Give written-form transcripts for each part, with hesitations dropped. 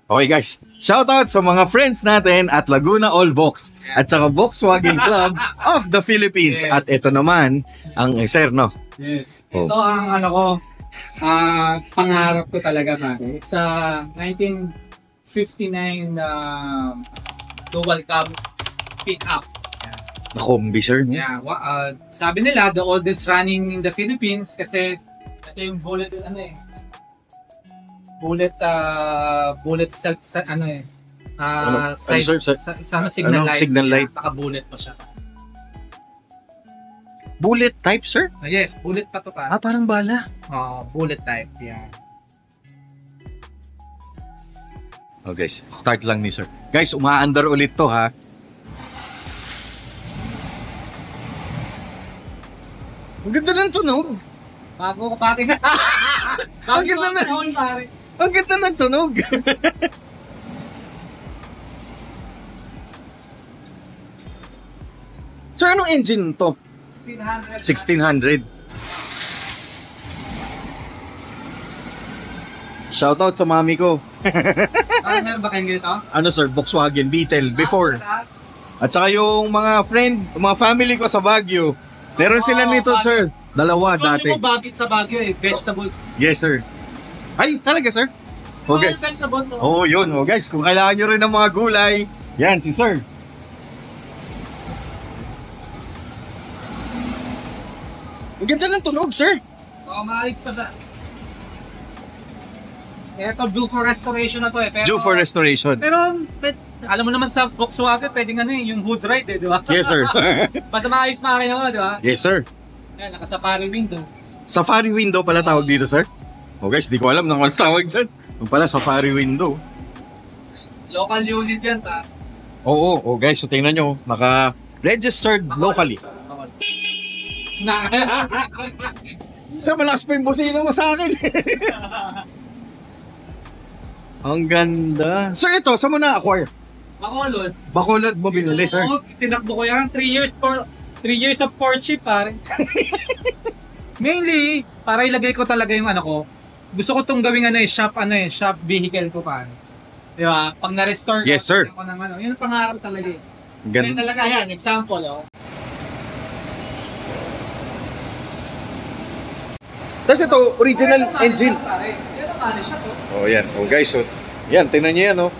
Okay guys, shoutout sa mga friends natin at Laguna All Vox at saka Volkswagen Club of the Philippines. Yes. At ito naman, ang sir, no? Yes. Oh. Ito ang ano ko, pangarap ko talaga pare. It's a 1959 dual cab pick-up. Nakombi, sir. No? Yeah, sabi nila the oldest running in the Philippines kasi ito yung bullet bullet sa ano eh. Side, sir? sa signal light. Signal light. Naka-bullet pa siya. Bullet type, sir? Yes, bullet pa to pa. Parang bala. Bullet type. Yeah. Oh guys, start lang ni sir. Guys, umaandar ulit to ha. Ang ganda ng tunog. Bago ko pati na. Ang ganda na. Ang ganda ng tunog. Sir, anong engine to? 1600. Shoutout sa mami ko. Meron ba kayong ganito? Ano sir, Volkswagen Beetle before. At saka yung mga friends, mga family ko sa Baguio. Meron sila nito sir. Dalawa dati. Gusto mo bakit sa Baguio eh, vegetable. Yes sir. Ay, talaga sir? Oh guys. Vegetable no? Oh yun, oh guys, kung kailangan nyo rin ng mga gulay, yan si sir. Ang ganda ng tunog sir. Maayos pa sa... Ito, due for restoration na to eh. Pero, Due for restoration. Pero, alam mo naman sa Volkswagen, pwedeng ano eh, yung hood right eh, di ba? Yes sir. Basta maayos makina mo, di ba? Yes sir. Yan, naka-safari window. Safari window pala tawag dito sir. Oh guys, di ko alam nang tawag dyan. Yung pala safari window. Local unit yan pa. Oo, oh guys, so tingnan nyo, naka-registered locally. Sir, malakas pa yung busina mo sa akin. Ang ganda. Sir, ito, saan mo na-acquire? Bacolod. Bacolod mo binili, sir? Oo, tinakbo ko yan. 3 years of courtship, pare. Mainly, para ilagay ko talaga yung ano ko. Gusto ko itong gawing shop vehicle ko, pare. Di ba? Pag na-restore ko, Yes, sir. Ko ng ano. Yun ang pangarap talaga eh. Ang Yan ganda. talaga yan, example, oh. Tapos ito, original Ito, engine. pare. Yan ang siya to. Oh, yan. Oh, guys, so, yan, tingnan niyo yan, oh.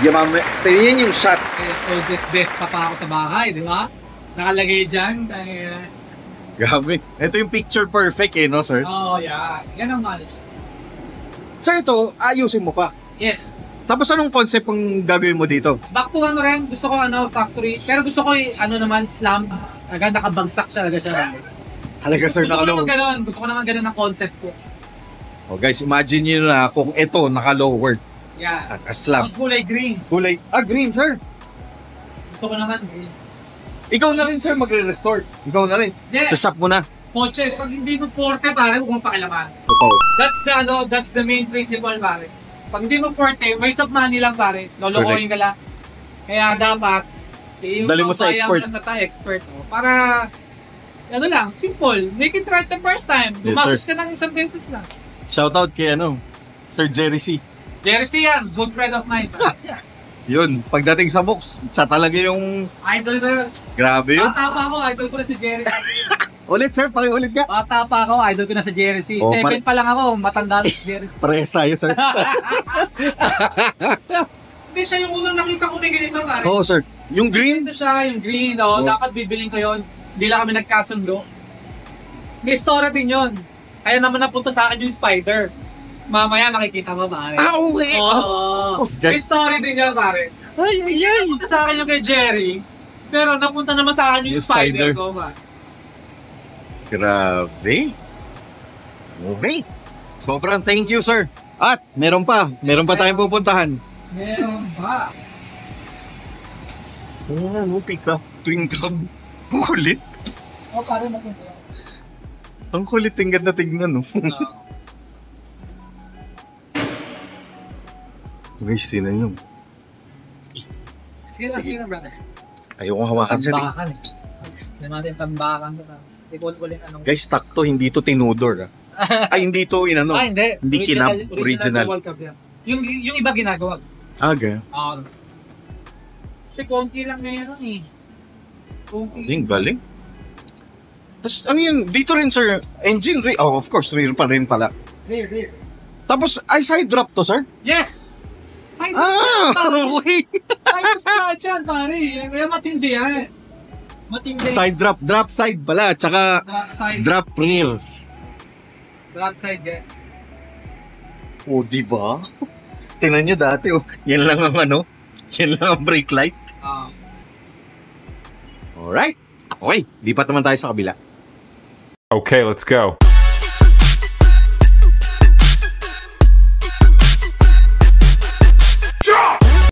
Yan, ma'am, tingnan niyo yung shot. Oldest best pa ako sa bahay, di ba? Nakalagay dyan. Grabe. Ito yung picture perfect, eh, no, sir? Oh, yeah. Yan ang mahal. Sir, ito, ayusin mo pa. Yes. Tapos anong concept ang gagawin mo dito? Back to ano rin, gusto ko factory. Pero gusto ko naman slam. Agad nakabagsak siya, agad siya. Talaga, sir, Gusto ko naman nakalo. ganun. Gusto ko naman ganun ang concept ko. Oh, guys, imagine niyo na kung ito naka-lowered Yeah. at slab. Tapos kulay green. Kulay, green, sir. Gusto ko naman green. Ikaw na rin, sir, magre-restore. Ikaw na rin. Yeah. Sasap mo na. Kotse, pag hindi mo porte, pare, huwag mong pakilaman. Totoo. That's the main principle, pare. Pag hindi mo porte, waste of money lang, pare. Lolokohin ka lang. Kaya dapat, Dali mo sa expert. Sa expert. Oh, para, ano lang, simple. Make it right the first time. Yes, Gumatos sir. ka ng isang beses lang. Shoutout kay Sir Jerry C. Jersey yan, good friend of mine. Yun, pagdating sa box, sa talaga yung Idol ko yun. grabe yun. Bata pa ako, idol ko na si Jerry. Ulit, sir, pakiulit ka. Bata pa ako, idol ko na si Jerry. Oh, 7 pa lang ako, matanda na si Jerry. Parehas tayo, sir. Hindi siya yung unang nakita ko may ganito, pare. Oo, sir. Yung green, Ito siya, yung green, oh, dapat bibiling ko yun. Hindi lang kami nagkasundo. May story din yun. Kaya naman napunta sa akin yung spider. Mamaya makikita mo, pare. okay. Oo. May story din yun, pare. Ay, ay, ay. Napunta sa akin yung kay Jerry. Pero napunta naman sa akin yung Yung spider. spider ko, pare. Grabe. Okay. Sobrang thank you, sir. At meron pa tayong pupuntahan. Meron ba? Pick up. Twin cab. Ang kulit. Oh, pare, mapunta. Ang kulit, tingnan na tignan, no? Guys, tingnan nyo. Sige, brother. Ayoko hawakan, sir. Tambakan eh. Hindi natin tambakan ko. Ibon-ibon anong... Guys, stock to, hindi to tinudor. Ay, hindi to inano. hindi. Hindi kinap, original. World Cup yan. Yung iba ginagawa. Aga. Kasi konti lang ngayon eh. Konti. Galing, galing. Tapos, ano yun, dito rin, sir, engine ring. Oh, of course, mayroon pa rin pala. Rear. Tapos, ay, side drop to, sir? Yes! Side Okay. Side drop dyan, pare. Kaya matindi yan. Matindi. Side drop, drop side pala, tsaka Drop side. drop rear. Drop side yan. Oh, di ba? Tingnan nyo dati, oh. Yan lang ang ano, yan lang ang brake light. Alright. Okay, lipat naman tayo sa kabila. Okay, let's go.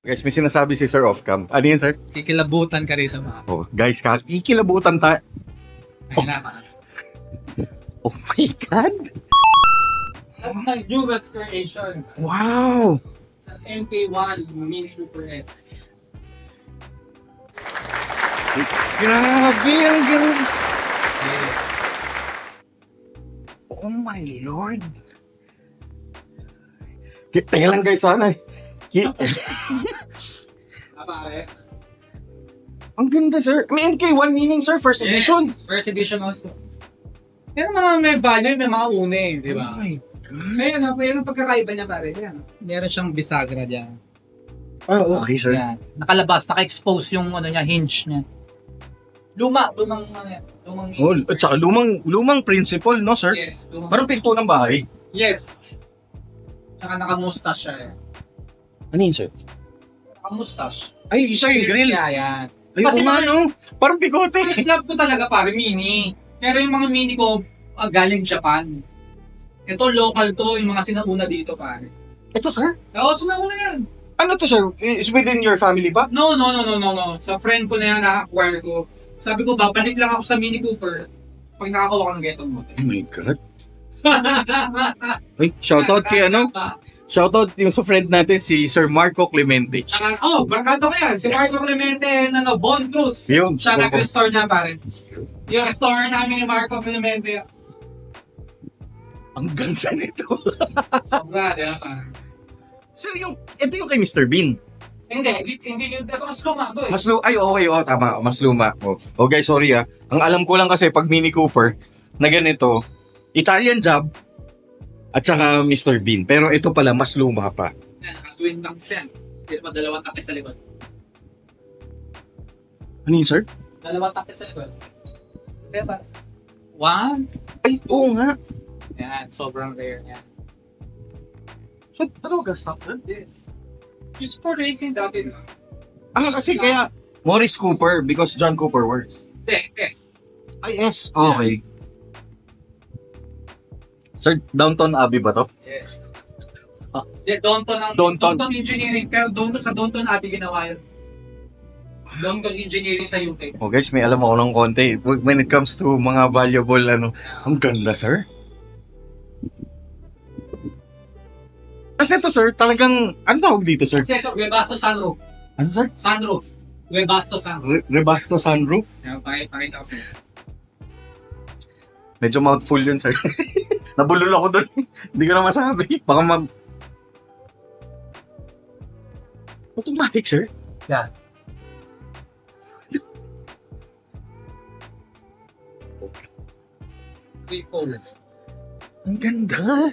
Guys, may sinasabi si Sir Offcam. Ano yan, sir? Kikilabutan ka rito, mga. Oh, guys, ikilabutan tayo. Ay, naman. Oh my God! That's my newest creation. Wow! It's an MK1 Mini Cooper S. Grabe, ang ganda! Oh my Lord! Teka lang guys, sana. Pare. Ang ganda, sir. May MK1 meaning, sir, first edition. First edition also. Yan mga may value, may mga une, di ba? Oh my God. Ngayon, ang pagkakaiba niya pare. Yan. Meron siyang bisagra dyan. Oh, okay, sir. Yan. Nakalabas, naka-expose yung ano niya, hinge niya. Lumang Oh, at saka lumang principle, no, sir? Yes. Parang pinto ng bahay. Yes. Tsaka naka-mustache siya eh. Ano yun, sir? Naka-mustache. Ay, isa yung grill. Kaya yan. Ay, Kasi no? Parang bigote. First love ko talaga pare, mini. Pero yung mga mini ko, galing Japan. Ito, local to, yung mga sinauna dito pare. Ito, sir? Oo, sinauna yan. Ano to, sir? Is within your family pa? No. Sa friend ko na yan, na-acquire ko. Sabi ko, babalik lang ako sa Mini Cooper pag nakakuha ko ng getong mo. Oh my God. Ay, shoutout kay ano? Shoutout yung sa friend natin, si Sir Marco Clemente. Tsaka, barkado ko yan. Si Marco Clemente and Bon Cruz. Yun. Siya nag-restore niya, pare. Yung restore namin ni Marco Clemente. Ang ganda nito. Sobra, di ba, pare? Sir, ito yung kay Mr. Bean. Hindi yun. Ito mas luma to eh. Ay, okay, tama. Mas luma. Oh, guys, sorry Ang alam ko lang kasi pag Mini Cooper, na ganito, Italian Job, at saka Mr. Bean. Pero ito pala, mas luma pa. Yan, naka-twin tanks yan. Hindi pa dalawang tanks sa likod. Ano yun, sir? Dalawang tanks sa likod. Kaya ba? One. Ay, oo nga. Yan, sobrang rare yan. So, talaga stuff na? Yes. Just for racing dati na. Kasi kaya, Maurice Cooper, because John Cooper works. Hindi, S. Ay, yes. Okay. Sir, Downton Abbey ba to? Yes. Downton Downton. Engineering. Pero sa Downton Abbey ginawa yun. Downton Engineering sa UK. Oh guys, may alam ako ng konti. When it comes to mga valuable, ang ganda, sir. Kasi ito, sir, talagang, ano tawag dito, sir? Accessor, Webasto sunroof. Ano, sir? Sunroof. Webasto sunroof. Rebasto sunroof? Yan, pakita ko sa'yo. Medyo mouthful yun, sir. Nabulol ako doon. Hindi ko na masabi. Baka automatic, sir? Yeah. Three folds. Ang ganda.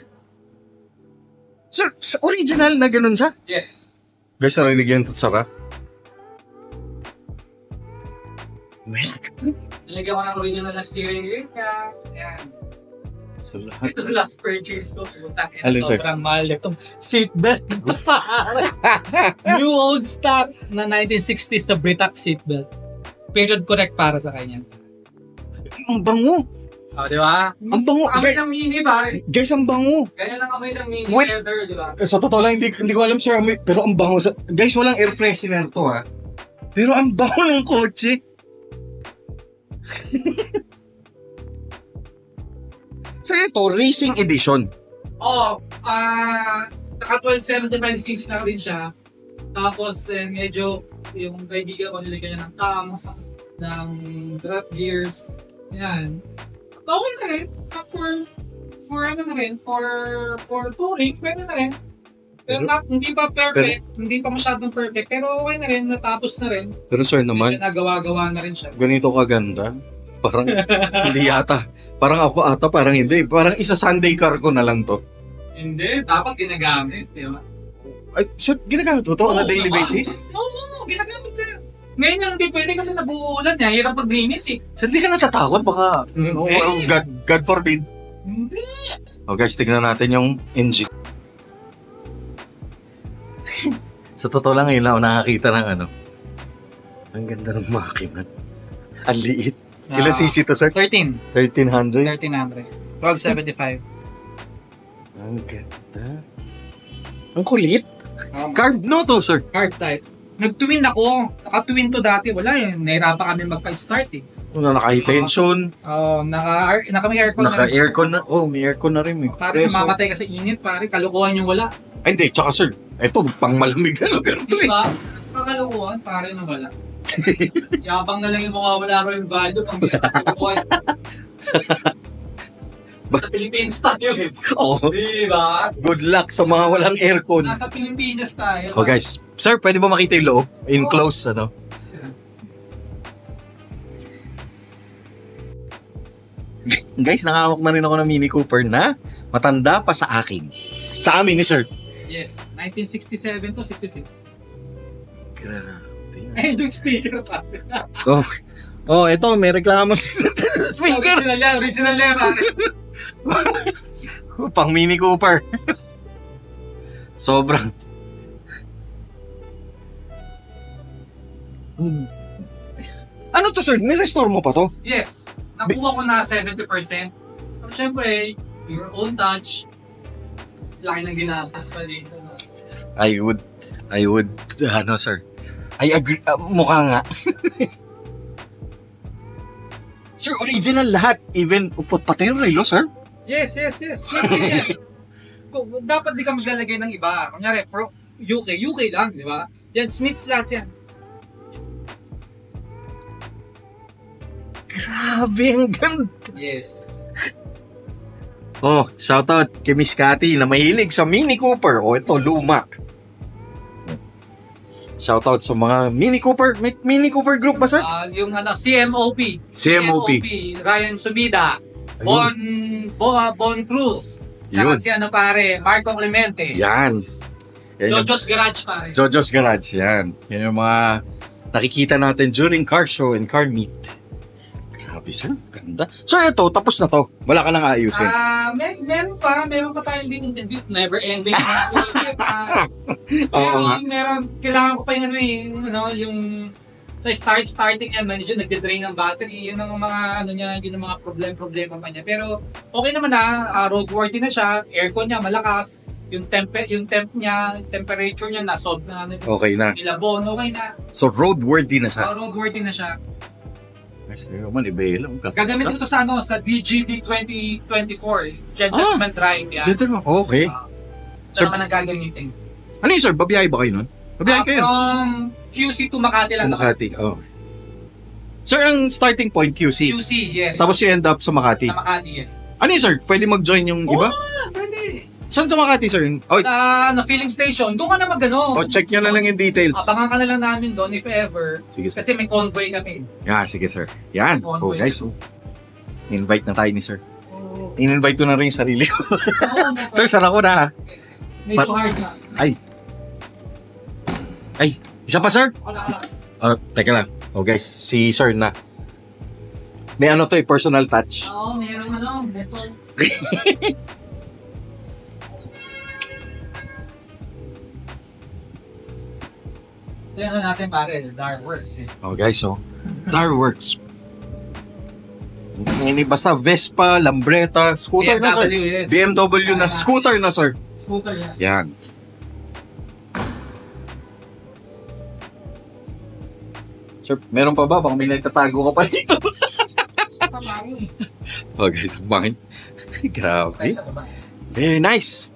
Sir, sa original na ganun siya? Yes. Guys, narinig yan ito, Sara? Nilagyan ko ng original na steering wheel ka. Yan. So, lahat. Ito last purchase ko. Puta, Alin, sir? sobrang mahal itong seatbelt. New old stock na 1960s na Britax seatbelt. Period correct para sa kanya. Ang bango. Di ba? Ang bango. Amoy ng mini, pare. Guys, ang bango. Ganyan lang amoy ng mini What? leather, di ba? Sa totoo lang, hindi ko alam, sir. Pero ang bango. Guys, walang air freshener to, Pero ang bango ng kotse. So, ito, racing edition. Naka 1275cc na rin siya. Tapos, medyo, yung kaibigan ko nilagyan niya ng cams, ng drop gears. Yan. Okay na rin. For ano na rin, for touring, pwede na rin. Pero hindi pa perfect, hindi pa masyadong perfect, pero okay na rin, natapos na rin. Pero sir naman, Nagawa-gawa na rin siya. ganito kaganda. Parang hindi yata. Parang ako ata, parang hindi. Parang isa Sunday car ko na lang to. Hindi, dapat ginagamit, di ba? Ay, sir, ginagamit mo to on a daily basis? Oo, ginagamit ko yan. Ngayon lang hindi pwede kasi nag-uulan niya, hirap maglinis eh. Sir, hindi ka natatakot? Baka, God forbid. Hindi. Oh guys, tignan natin yung engine. Sa totoo lang, ngayon lang ako nakakita ng ano. Ang ganda ng makina. Ang liit. Ilan cc to, sir? 13. 1300? 1300. 1275. Ang ganda. Ang kulit. Carb no to, sir? Carb type. Nag-twin ako. Naka-twin to dati. Wala eh. Nahirapan kami magpa-start eh. Naka-high tension. May aircon na rin. Naka-aircon na. Oh, may aircon na rin. Pare, mamamatay ka sa init. Pare, kalukuhan yung wala. Ay, hindi. Tsaka, sir, ito, pang malamig na lugar to eh. Diba? Kakalukuhan, pare na wala. Yabang na lang yung mawawala ro yung value. Kalukuhan. Sa Pilipinas tayo eh. Oo. Diba? Good luck sa mga walang aircon. Nasa Pilipinas tayo. Oh, guys. Sir, pwede ba makita yung loob? In close, ano? Guys, nakahawak na rin ako ng Mini Cooper na matanda pa sa akin. Sa amin ni sir. Yes. 1967 to 66. Grabe. Eh, yung speaker pa. Oh, ito, may reklamo sa speaker. Original yan, pare. Pang Mini Cooper. Sobrang. Ano to, sir? Nirestore mo pa to? Yes. Nakuha ko na 70%. Pero syempre, your own touch. Laki ng ginastos pa dito. I would, ano, sir? I agree, mukha nga. Sir, original lahat. Even upot pati yung relo, sir. Yes. Same yan. Dapat di ka maglalagay ng iba. Kunyari, for UK lang, di ba? Yan, Smiths lahat yan. Grabe, ang ganda. Yes. Oh, shoutout kay Miss Cathy na mahilig sa Mini Cooper. Oh, ito, luma. Shoutout sa mga Mini Cooper. May Mini Cooper group ba, sir? Yung CMOP. CMOP. Ryan Sumida. Bon Cruz. Yun. Saka si Marco Clemente. Yan. Jojo's Garage, pare. Jojo's Garage, yan. Yan yung mga nakikita natin during car show and car meet. Grabe, sir. Ganda. Sir, ito, tapos na to. Wala ka nang aayusin. Meron pa tayong din never ending. Oo nga. Meron, kailangan ko pa yung yung sa starting yan, medyo nagde-drain ng battery. Yun ang mga yun ang mga problema pa niya. Pero okay naman na, roadworthy na siya, aircon niya malakas, yung temp niya, temperature niya na-solve na. Okay na. Ilabon, okay na. So, roadworthy na siya. Roadworthy na siya. Nice na naman, ibela. Gagamitin ko to sa DGD 2024, Gentleman Drive yan. Gentleman, okay. Ito naman ang gagamitin. Ano yun, sir? Babiyahe ba kayo nun? Babiyahe kayo? From QC to Makati lang. Makati, oh. Sir, ang starting point, QC. QC, yes. Tapos you end up sa Makati. Sa Makati, yes. Ano yun, sir? Pwede mag-join yung iba? Pwede. Saan sa Makati, sir? Oh, Sa filling station, doon ka na oh, check nyo na lang yung details. Abangan ka na lang namin doon if ever. Sige, sir. Kasi may convoy kami. Yan, sige, sir. Yan. Oh, Convoy. guys. Oh. Invite na tayo ni sir. Oh. In-invite ko na rin yung sarili ko. Oh, Sir, sara ko na, ha? medyo hard na. Ay, isa pa, sir? Wala. Oh, teka lang. Oh, guys, si sir na. May ano to, personal touch. Oo, meron metal. Ito natin pare, Dark Works eh. Oh, guys, so. Darworks. Hindi basta Vespa, Lambretta, scooter na, sir. yes. BMW na, scooter na, sir. Scooter yan. Yan. Sir, meron pa ba? Baka may nagtatago ka pa dito. Oh, guys, bakit? Grabe. Very nice.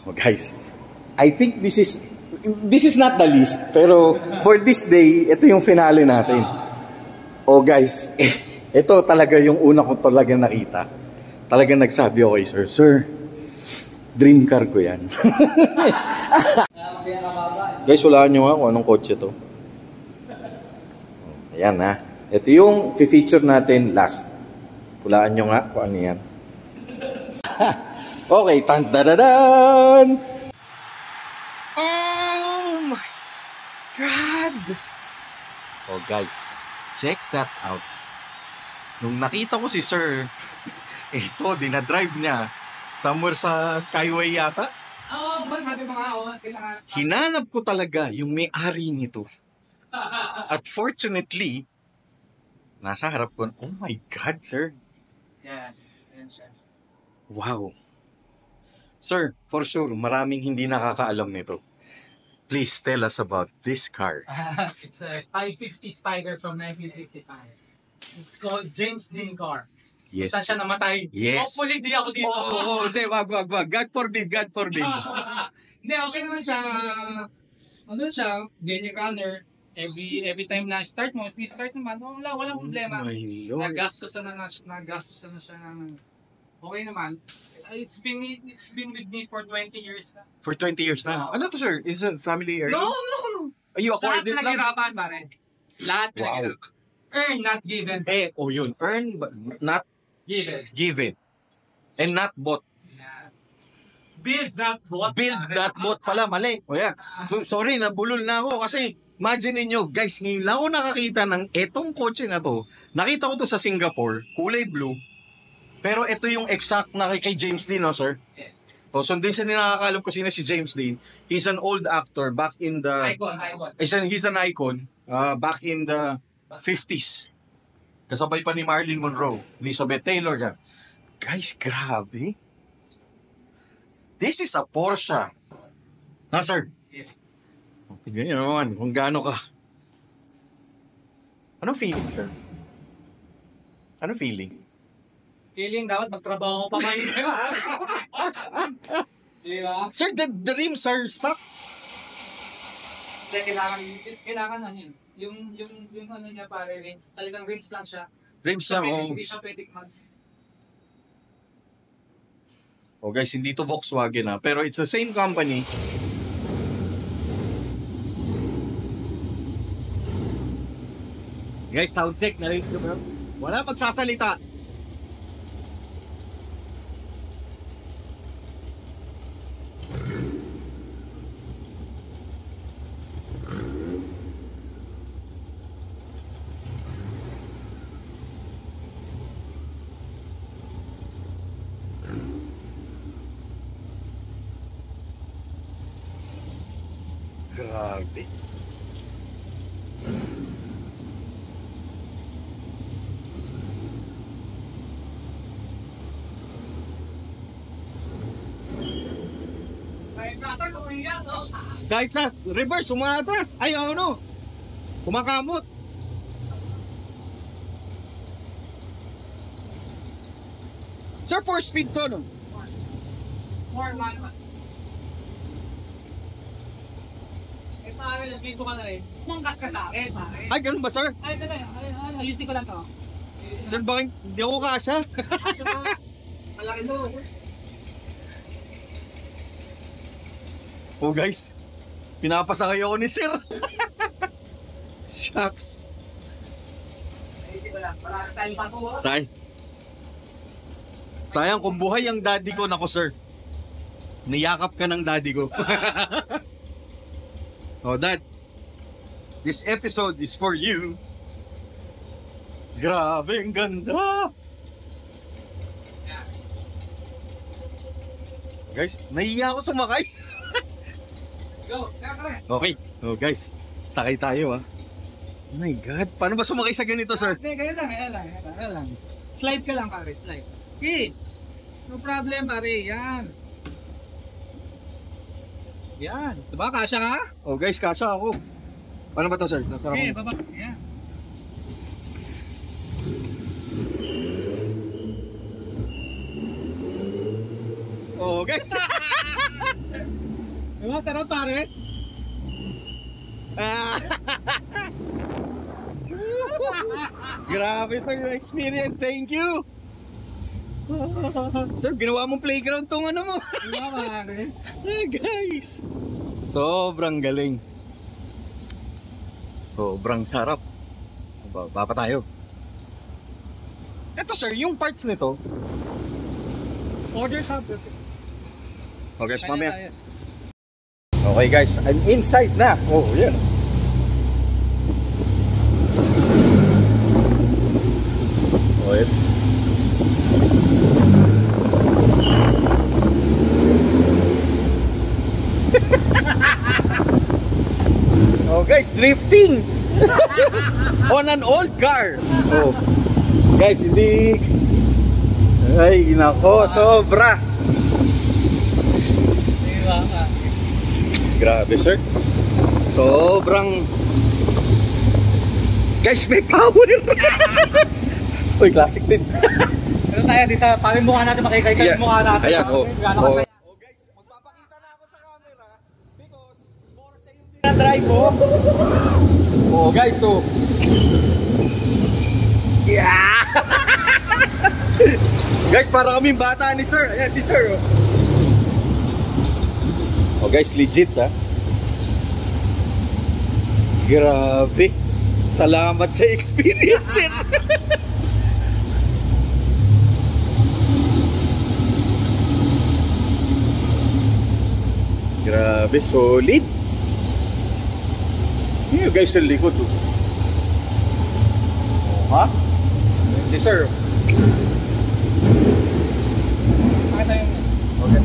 Oh, guys, I think this is this is not the least, pero for this day, ito yung finale natin. Oh guys, ito talaga yung una ko talaga nakita. Talagang nagsabi ako kay Sir, dream car ko yan. Guys, hulaan nyo nga kung anong kotse to. Ayan ha. Ito yung feature natin last. Hulaan nyo nga kung ano yan. Okay, tan-da-da-dan! Oh my God! Oh guys, check that out. Nung nakita ko si Sir, ito, dinadrive niya. Somewhere sa Skyway yata. Oo, ba sabi mga Hinanap ko talaga yung may-ari nito. At fortunately, nasa harap ko, oh my God, Sir. Yan. Yan siya. Wow. Sir, for sure, maraming hindi nakakaalam nito. Please tell us about this car. It's a 550 Spider from 1955. It's called James Dean car. Yes. Saan siya namatay? Yes. Hopefully, di ako dito. Hindi, wag. God forbid. Hindi, okay naman siya. Ano siya, daily runner. Every time na start mo, may start naman, walang problema. Oh my Lord. Nagastusan na siya. Okay naman. It's been with me for 20 years na. For 20 years na. Ano to, Sir? Is it family area? No. You acquired Lahat it lang? pinaghirapan, pare. Lahat Wow. pinaghirapan. Earn, not given. Yun. Earn, but not given. And not bought. Yeah. Build, not bought. Build, not bought pala. Mali. O yan. So, sorry, nabulol na ako kasi imagine niyo, guys, ngayon lang ako nakakita ng etong kotse na to. Nakita ko to sa Singapore, kulay blue. Pero ito yung exact na kay James Dean, no, sir? Yes. So, sundin sa nakakalam ko sino si James Dean. He's an old actor back in the... Icon. He's an icon back in the 50s. Kasabay pa ni Marilyn Monroe, Elizabeth Taylor. Yan. Guys, grabe. This is a Porsche. Ha, sir? Yes. Tignan nyo naman kung gaano ka. Anong feeling, sir? Anong feeling? Feeling dapat magtrabaho pa man. Di ba? Sir, the rims are stuck. Kasi kailangan ano yun. Yung ano niya pare, rims. Talagang rims lang siya. Rims lang, oh. Hindi siya pwedeng mags. Oh guys, hindi to Volkswagen ha, pero it's the same company. Guys, sound check na rin. Wala magsasalita. Grabe. Kahit sa reverse, umatras. Ayaw, ano? Kumakamot. Sir, 4-speed to, no? More manual. Eh pare, nag-video ka na rin. Mangkat ka sa akin, pare. Ay, ganun ba, sir? Ay, ayusin ko lang to. Sir, bakit hindi ako kasha? Malaki mo. Oh, guys. Pinapasakay ako ni sir. Shucks. Ayusin ko lang. Wala na tayong patuwa. Sayang kung buhay ang daddy ko, nako sir. Niyakap ka ng daddy ko. Oh, Dad. This episode is for you. Grabe, ang ganda. Guys, nahiya ako sumakay. Go, kaya. Okay. Oh, guys. Sakay tayo, ah. Oh my God. Paano ba sumakay sa ganito, sir? Hindi, kaya lang. Slide ka lang, pare. Slide. Okay. No problem, pare. Yan. Diba, kasya ka? Oh, guys, kasha ako. Paano ba to, sir? Okay, baba. Yan. Oh, guys. Diba, tara, pare. Ah. Grabe sir, yung experience. Thank you. Sir, ginawa mong playground tong ano mo. Guys, sobrang galing. Sobrang sarap. Baba tayo. Ito sir, yung parts nito. Order ka. Okay, guys, mamaya. Okay guys, I'm inside na. Oh, yan. Oh, yan. Oh guys, drifting. On an old car. Oh. Guys, hindi. Ay, nako, sobra. Grabe, sir. Sobrang... Guys, may power. Uy, classic din. Ito tayo dito, paano yung mukha natin makikita yung mukha natin. Ayan, oh. Oh. Oh, guys, magpapakita na ako sa camera because Porsche yung dinadrive mo. Oh, guys, so... Yeah! Guys, para kaming bata ni sir. Ayan, si sir, oh. Oh guys, legit ha. Grabe. Salamat sa experience. Sir. Grabe, solid. Yung guys sa likod. Oh. Ha? Si sir. Pakita yung... Okay.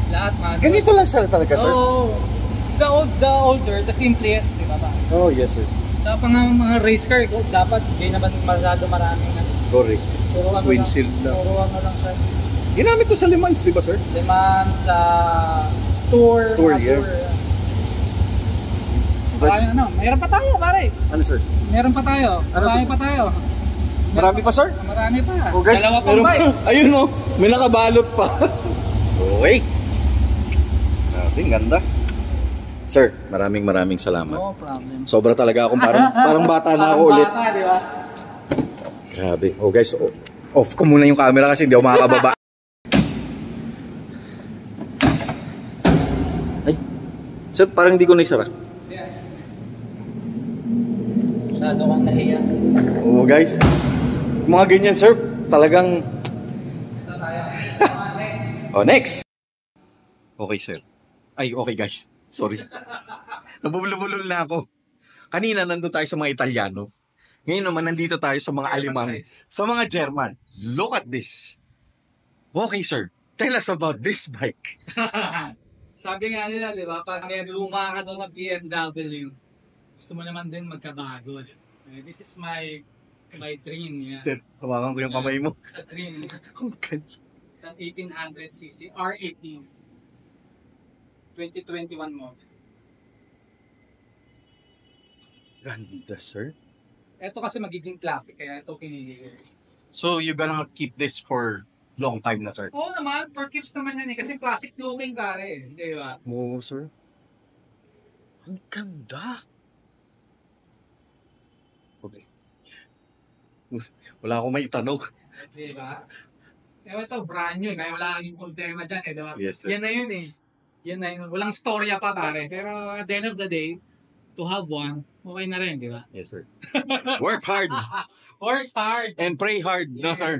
Lahat man. Ganito lang sila talaga, sir? Oh, the older, the simplest, di ba ba? Oh, yes, sir. Dapat nga mga race car, dapat hindi naman masyado maraming ano. Correct. Puro ano Swing lang, shield lang. Puro ano lang siya. Ginamit to sa Le Mans, di ba, sir? Demand sa tour, Tour, mga yeah. tour. Marami ano, mayroon pa tayo, pare. Ano, sir? Meron pa tayo. Ano Marami to? pa tayo. Marami pa, sir? Marami pa. Oh, guys, Dalawa pang meron bike. pa. Ayun, oh. May nakabalot pa. Okay. Grabe, ganda. Sir, maraming salamat. No problem. Sobra talaga akong parang bata na ako ulit. Bata, di ba? Grabe. Oh guys, off ko muna yung camera kasi hindi ako makakababa. Ay. Sir, parang hindi ko naisara. Yes. Masyado kang nahiya. Oo guys. Mga ganyan, sir. Talagang... Ito tayo. Next. Oh, next. Okay sir. Ay, okay guys. Sorry. Nabubulol na ako. Kanina nandun tayo sa mga Italiano. Ngayon naman nandito tayo sa mga Alemang. Sa mga German. Look at this. Okay sir. Tell us about this bike. Sabi nga nila, di ba, pag may luma ka doon ng BMW, gusto mo naman din magkabago. This is my dream. Yeah. Sir, hawakan ko yung kamay mo. It's a dream. Okay. It's an 1800cc R18. 2021 model. Ganda sir. Ito kasi magiging classic, kaya ito pinili ko. So you gonna keep this for long time na sir? Oo naman, for keeps naman yan eh. Kasi classic looking car eh. Di ba? Oo sir. Ang ganda. Okay. Wala akong may tanong. Di ba? Eh, ito, brand new. Kaya wala kang problema dyan eh. Di ba? Yes sir. Yan na yun eh. Yan na yun. Walang storya pa pare. Pero at the end of the day, to have one, okay na rin, di ba? Yes sir. Work hard Work hard. and pray hard, no Yes. sir?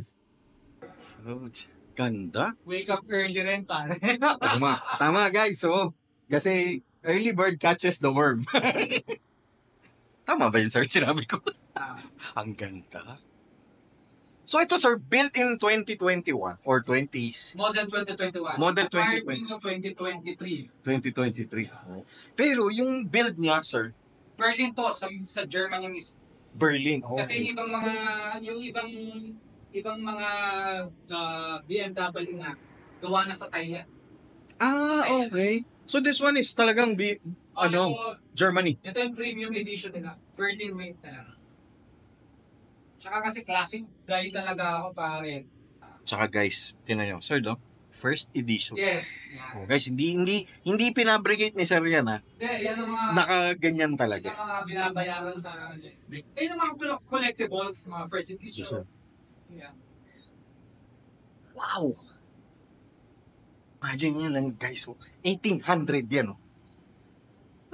Oh, ganda. Wake up early rin pare. Tama. Tama guys. So, kasi early bird catches the worm. Tama ba yun sir? Sinabi ko. Ang ganda. So ito sir, built in 2021 or 20s. Model 2021. Model Acquired 2020. 2023. 2023. Oh. Pero yung build niya sir, Berlin to, sa Germany mismo. Berlin. Oh, Kasi yung ibang mga, ibang mga BMW na, gawa na sa Thailand. Okay. So this one is talagang Germany. Ito yung premium edition nila. Berlin made talaga. Tsaka kasi classic guy talaga ako, pare. Tsaka guys, tinan nyo, sir, no? First edition. Yes. Yeah. Oh, guys, hindi pinabrigate ni sir yan, ha? Hindi, yan ang mga... Nakaganyan Yan talaga. ang mga binabayaran sa... Ayun ang mga collectibles, mga first Yes, edition. sir. Yeah. Wow! Imagine nyo lang, guys. 1800 yan, oh.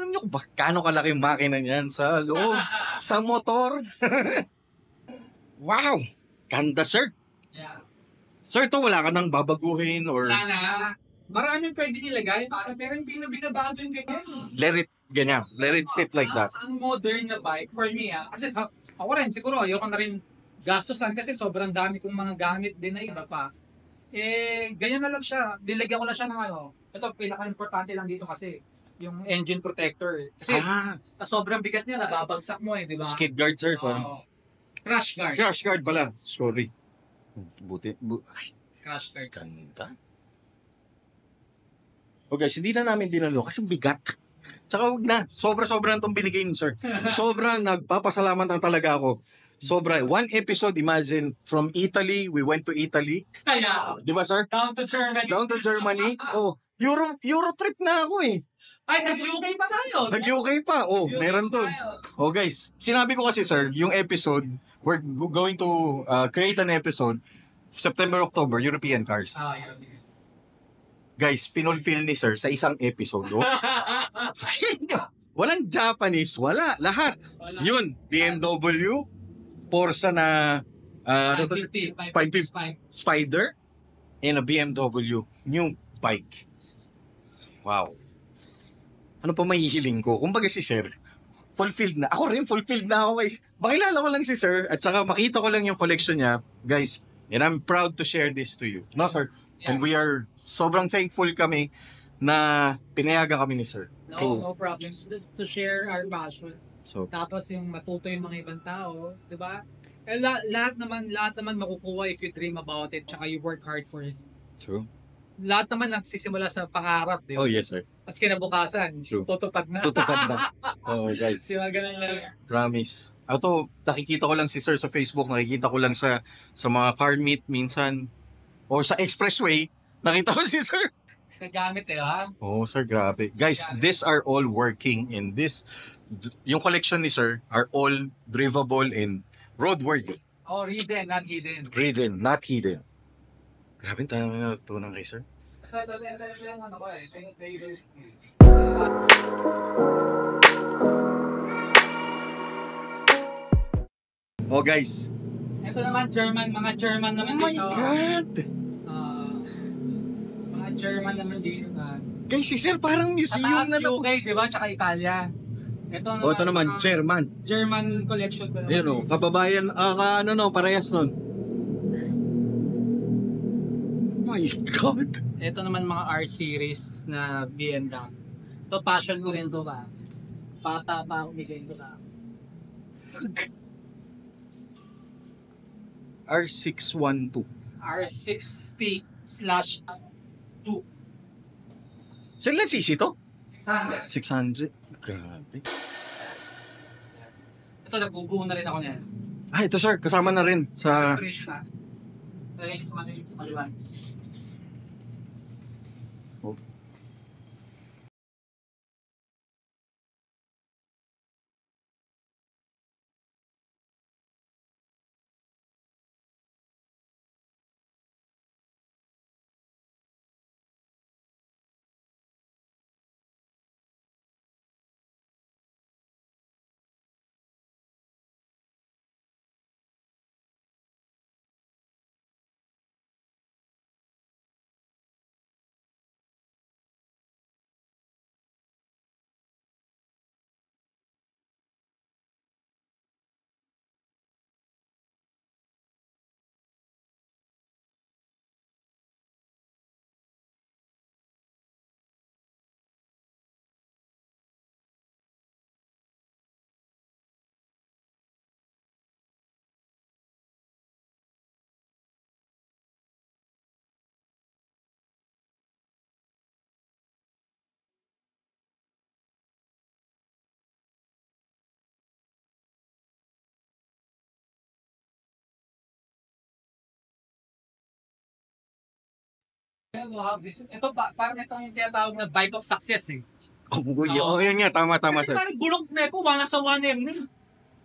Alam nyo kung gaano kalaki yung makina niyan sa loob, sa motor. Wow! Ganda, sir. Yeah. Sir, to wala ka nang babaguhin or Wala na. Maraming pwede nilagay, pero hindi na binabago yung ganyan. let it, ganyan. Let it sit like that. Ang modern na bike, for me kasi ako rin, siguro, ayoko na rin gastusan kasi sobrang dami kong mga gamit din na iba pa. Ganyan na lang siya. Dilagyan ko na siya ng ano. Ito, pinaka-importante lang dito kasi yung engine protector. Kasi sa sobrang bigat niya, nababagsak mo di ba? Skid guard, sir. Oo. Crash guard. Crash guard pala. Sorry. Crash guard. Ganda. O guys, hindi na namin dinalo kasi bigat. Tsaka huwag na. Sobra-sobra na itong binigay ni sir. Sobrang nagpapasalamat na talaga ako. Sobra. One episode, imagine, from Italy, we went to Italy. Kaya, Di ba, sir? down to Germany. Down to Germany. Oh, Euro trip na ako eh. Ay, nag-UK pa tayo. Nag-UK pa. Oh, meron to. Oh guys, sinabi ko kasi sir, yung episode, we're going to create an episode September, October, European cars. Yun. Guys, pinulfill ni sir sa isang episode. Oh. Walang Japanese, wala. Lahat. Wala. Yun, BMW, Porsche na 550 Spider, and a BMW new bike. Wow. Ano pa mahihiling ko? Kumbaga si sir, fulfilled na. Ako rin, fulfilled na ako. Guys. Makilala ko lang si sir at saka makita ko lang yung collection niya. Guys, and I'm proud to share this to you. No, sir? Yeah. And we are sobrang thankful kami na pinayagan kami ni sir. No problem. To share our passion. So, Tapos yung matuto yung mga ibang tao, di ba? Lahat naman makukuha if you dream about it, tsaka you work hard for it. true. Lahat naman nagsisimula sa pangarap, di ba? Oh, yes, sir. Tapos kinabukasan, True. tutupad na. Tutupad na. Oh, guys. Di ba, ganun lang. Promise. Ako, nakikita ko lang si sir sa Facebook, nakikita ko lang sa mga car meet minsan, o sa expressway, nakita ko si sir. Nagamit ha? Oh, sir, grabe. Guys, these are all working in this. Yung collection ni sir are all drivable and roadworthy. Oh, hidden, not hidden. Ridden, not hidden. Grabe tayo na natutunan kay sir. Ito yung ano ko eh. Thank you. Oh, guys. Ito naman, mga German naman Oh my dito. God! Mga German naman dito na. Guys, si sir parang museum Mataas na UK, di ba? Tsaka Italia. Oh, ito naman, mga German. German collection ko naman. Ayun o, kababayan, parehas nun. Oh my God! Ito naman mga R series na BMW. Ito passion ko rin to ba. Bata pa ako bigay ko na. R612. R60/2. So, ilan cc to? 600. 600. Grabe. Ito, nagbubuo na rin ako niyan. Ito sir, kasama na rin sa... Restoration na. Ito yung sa kaliwan. Ito parang ito yung tinatawag na bite of success eh. Oh, yun nga. Tama, Kasi sir. parang bulok na ko, wala sa 1M na.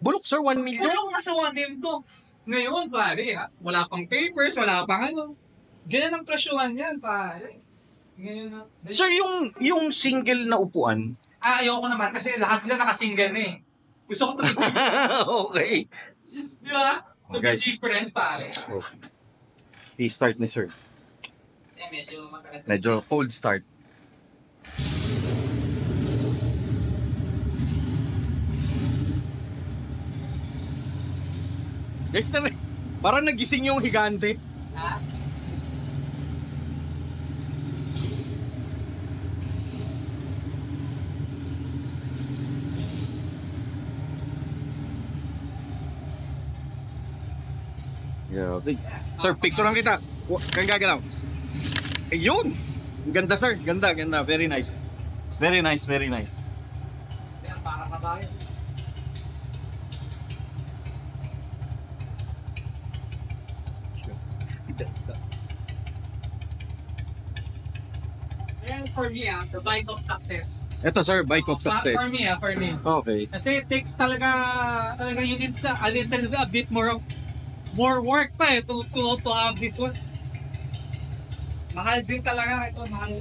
Bulok, sir. 1 million. Bulok na sa 1M to. Ngayon, pare, wala pang papers, wala pang ano. Ganyan ang presyuhan yan, pare. Ngayon na. Sir, yung single na upuan. Ayoko naman kasi lahat sila nakasingle na eh. Gusto ko to be Okay. di ba? To be Guys. different, pare. I-start ni sir. Medyo matagal. Medyo cold start. Guys, parang nagising yung higante. Ha? Okay. Sir, picturean kita. Kang gagalaw. Ayun! Ang ganda, sir. Ganda. Very nice. Very nice. Kaya para kabayan. And for me, the bike of success. Ito, sir. Bike of success. For me. Okay. Kasi it takes talaga you need a bit more work pa eh to have this one. Mahal din talaga ito, mahal.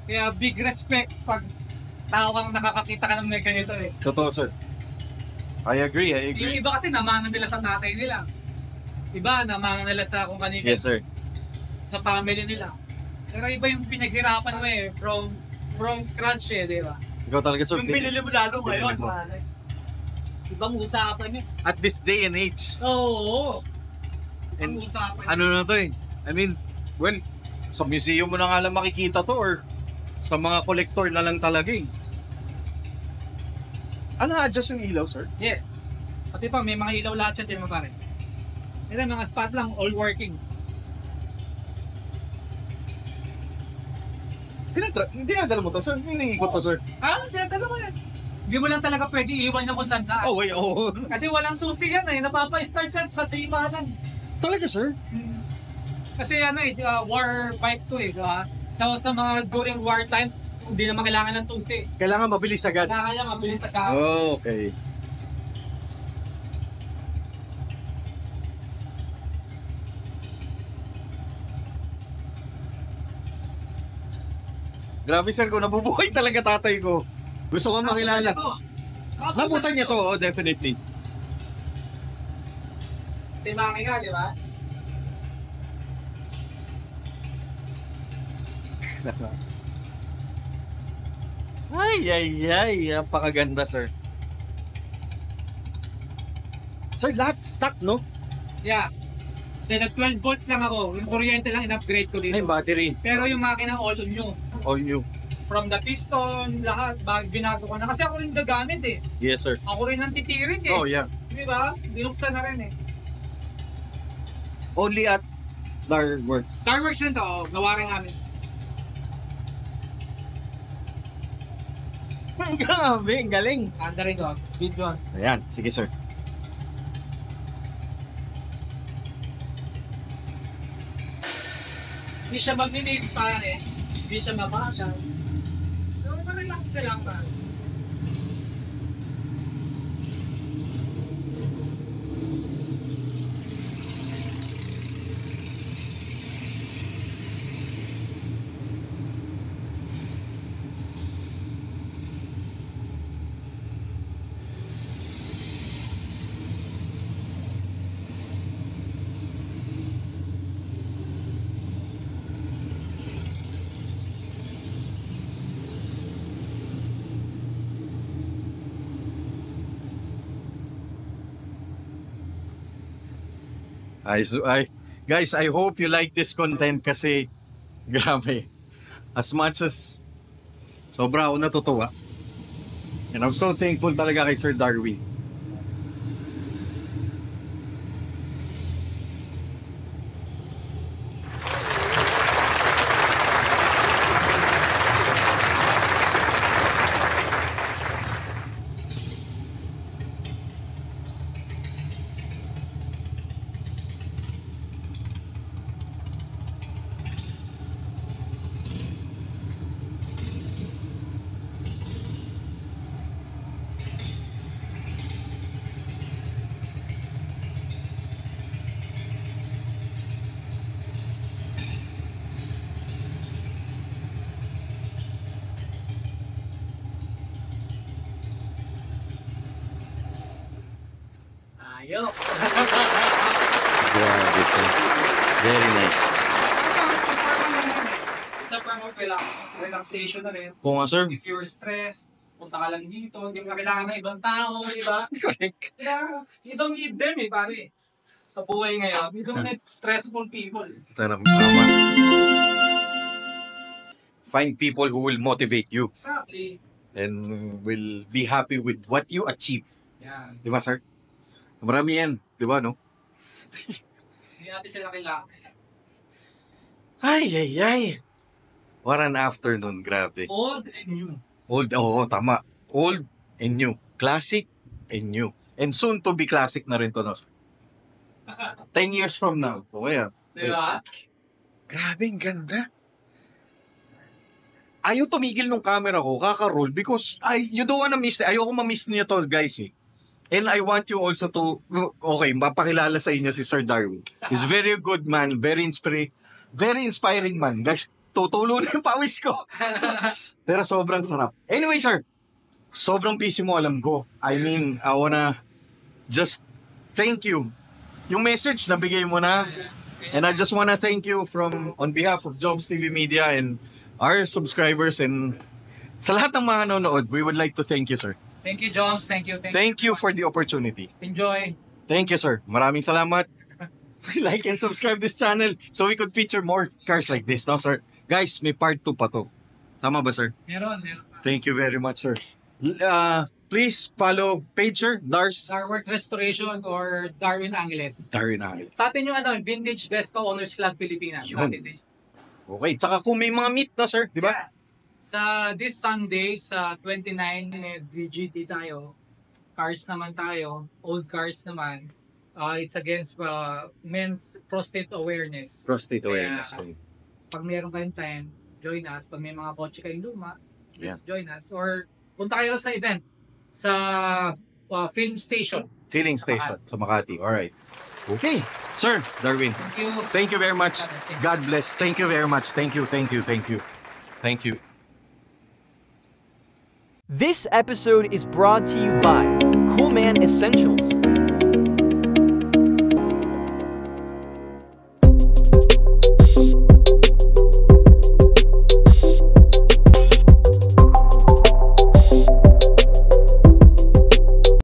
Kaya big respect pag tawang nakakakita ka ng may ganito eh. Totoo, sir. I agree. Yung iba kasi namangan nila sa tatay nila. Iba namangan nila sa kung kanino. Yes, sir. Sa family nila. Pero iba yung pinaghirapan mo eh from scratch eh, di ba? Ikaw talaga, sir. Yung pinili mo lalo ngayon. Pinili mo. pare. Ibang usapan yun. At this day and age. Oo. And Ibang usapan yun. ano na to eh. I mean, well, sa museum mo na nga lang makikita to or sa mga collector na lang talaga eh. Ano adjust yung ilaw, sir? Yes. Pati pa, may mga ilaw lahat yan, di ba pare? Ito, mga spot lang, all working. Hindi na mo to, sir. Hiniikot to, sir. Dala ko yan. Hindi mo lang talaga pwede iwan yung kung saan saan. Oh, wait, oh. Kasi walang susi yan eh, napapa-start yan sa simanan. Talaga, sir? Kasi war bike to eh, diba? So, sa mga during war time, hindi naman kailangan ng susi. Kailangan mabilis agad. Kailangan niya mabilis sa kahapon. Oh, okay. Grabe, sir, kung nabubuhay talaga tatay ko. Gusto ko makilala. Nabutan niya to, oh, definitely. Timaki ka, di ba? Ay, napakaganda, sir. Sir, lahat stock, no? Yeah. Then, 12 volts lang ako. Yung kuryente lang in-upgrade ko dito. Ay, battery. Pero yung makina all new. All new. From the piston, lahat, binago ko na. Kasi ako rin gagamit eh. Yes, sir. Ako rin ang titirik eh. Oh, yeah. Di ba? Binuksan na rin eh. Only at Star Works. Starworks din to, gawa rin namin. Grabe, ang galing. Anda rin to, video. Ayan, sige, sir. Hindi siya mabilis pare. Hindi siya mabasa. Pero relax ka lang pare. Guys, I hope you like this content kasi grabe. As much as sobra ako natutuwa. And I'm so thankful talaga kay Sir Darwin. Ayok. Grabe, sir. Very nice. It's a form of relaxation na rin. Oo nga, sir. If you're stressed, punta ka lang dito, hindi mo na kailangan ng ibang tao, di ba? Correct. Kaya, you don't need them pare. Sa buhay ngayon, you don't need stressful people. Tama. Find people who will motivate you Exactly. and will be happy with what you achieve. Yan. Di ba, sir? Marami yan. Di ba, no? Hindi natin sila kailangan. Ay. What an afternoon. Grabe. Old and new. Old, oo, tama. Old and new. Classic and new. And soon to be classic na rin to, no? 10 years from now. Okay, Di ba? Grabe, ang ganda. Ayaw tumigil nung camera ko, kaka-roll, because you don't wanna miss it. Ayoko ma-miss niyo to, guys, eh. And I want you also to, okay, mapakilala sa inyo si Sir Darwin. He's very good man, very inspiring man. Guys, tutulo na yung pawis ko. Pero sobrang sarap. Anyway, sir, sobrang busy mo, alam ko. I mean, I wanna just thank you. Yung message, nabigay mo na. And I just wanna thank you on behalf of Jobs TV Media and our subscribers and sa lahat ng mga nanonood, we would like to thank you, sir. Thank you, Joms. Thank you. Thank you for the opportunity. Enjoy. Thank you, sir. Maraming salamat. Like and subscribe this channel so we could feature more cars like this, no, sir? Guys, may part 2 pa to. Tama ba, sir? Meron. Thank you very much, sir. Please follow page, sir, Darworth Restoration or Darwin Angeles. Darwin Angeles. Sa atin yung Vintage Vespa Owners Club Pilipinas. Sa Yun. atin eh. Okay, tsaka kung may mga meet na, sir, di ba? Yeah. Sa this Sunday, sa 29, DGT tayo. Cars naman tayo. Old cars naman. It's against men's prostate awareness. Prostate awareness. Pag meron kayong time, join us. Pag may mga kotse kayong luma, please join us. Or punta kayo sa event sa film station. Filling station sa Makati. Alright. Okay. Sir, Darwin. Thank you. Thank you very much. God bless. Thank you very much. Thank you. This episode is brought to you by Coolman Essentials.